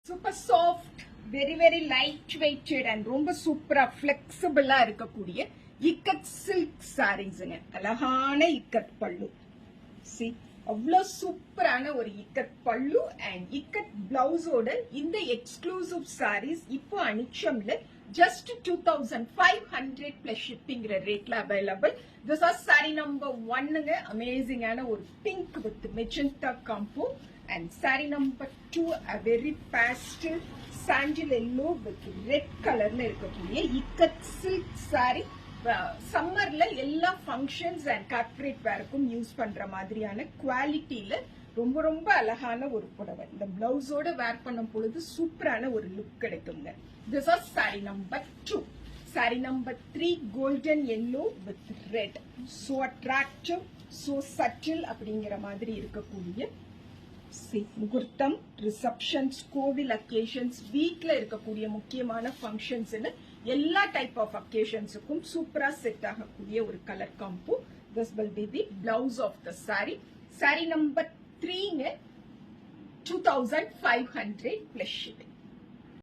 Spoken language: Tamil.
Super soft, very light and ரொம்ப சூப்பரா பிளெக்சிபிளா இருக்கக்கூடிய இக்கட் சில்க் சாரீஸ்ங்க. அழகான இக்கட் பல்லு. சி அவ்வளோ சூப்பரான ஒரு இக்கட் பல்லு அண்ட் இக்கட் பிளவுஸோட இந்த எக்ஸ்க்ளூசிவ் சாரீஸ் இப்போ அனிச்சம்ல just 2500 plus shipping ரேட்ல available. This are sari number 1ங்க. அமேசிங்கான ஒரு pink with magenta combo and saree number 2 a very pastel sandal yellow with red colorல இருக்கக்கூடிய இக்கட் சில்க் saree. சம்மர்ல எல்லா ஃபங்க்ஷன்ஸ் அண்ட் கார்ப்பரேட் வேர்க்கும் யூஸ் பண்ற மாதிரியான குவாலிட்டியில ரொம்ப அழகான ஒரு புடவை. இந்த பிளவுஸோட வேர் பண்ணும் பொழுது சூப்பரான ஒரு லுக் கிடைக்குங்க. This are sari number 2. Sari number 3 golden yellow with red. So attractive, so subtle அப்படிங்கிற மாதிரி இருக்கக்கூடிய முகூர்த்தம், ரிசப்ஷன்ஸ், கோவில் அக்கேஷன்ஸ், வீட்ல இருக்கக்கூடிய முக்கியமான ஃபங்க்ஷன்ஸ், எல்லா டைப் ஆஃப் அக்கேஷன்ஸுக்கும் சூப்பரா செட் ஆகக்கூடிய ஒரு colour combo. This will be the blouse of the sari. Sari number 3ங்க 2500 plus shipping.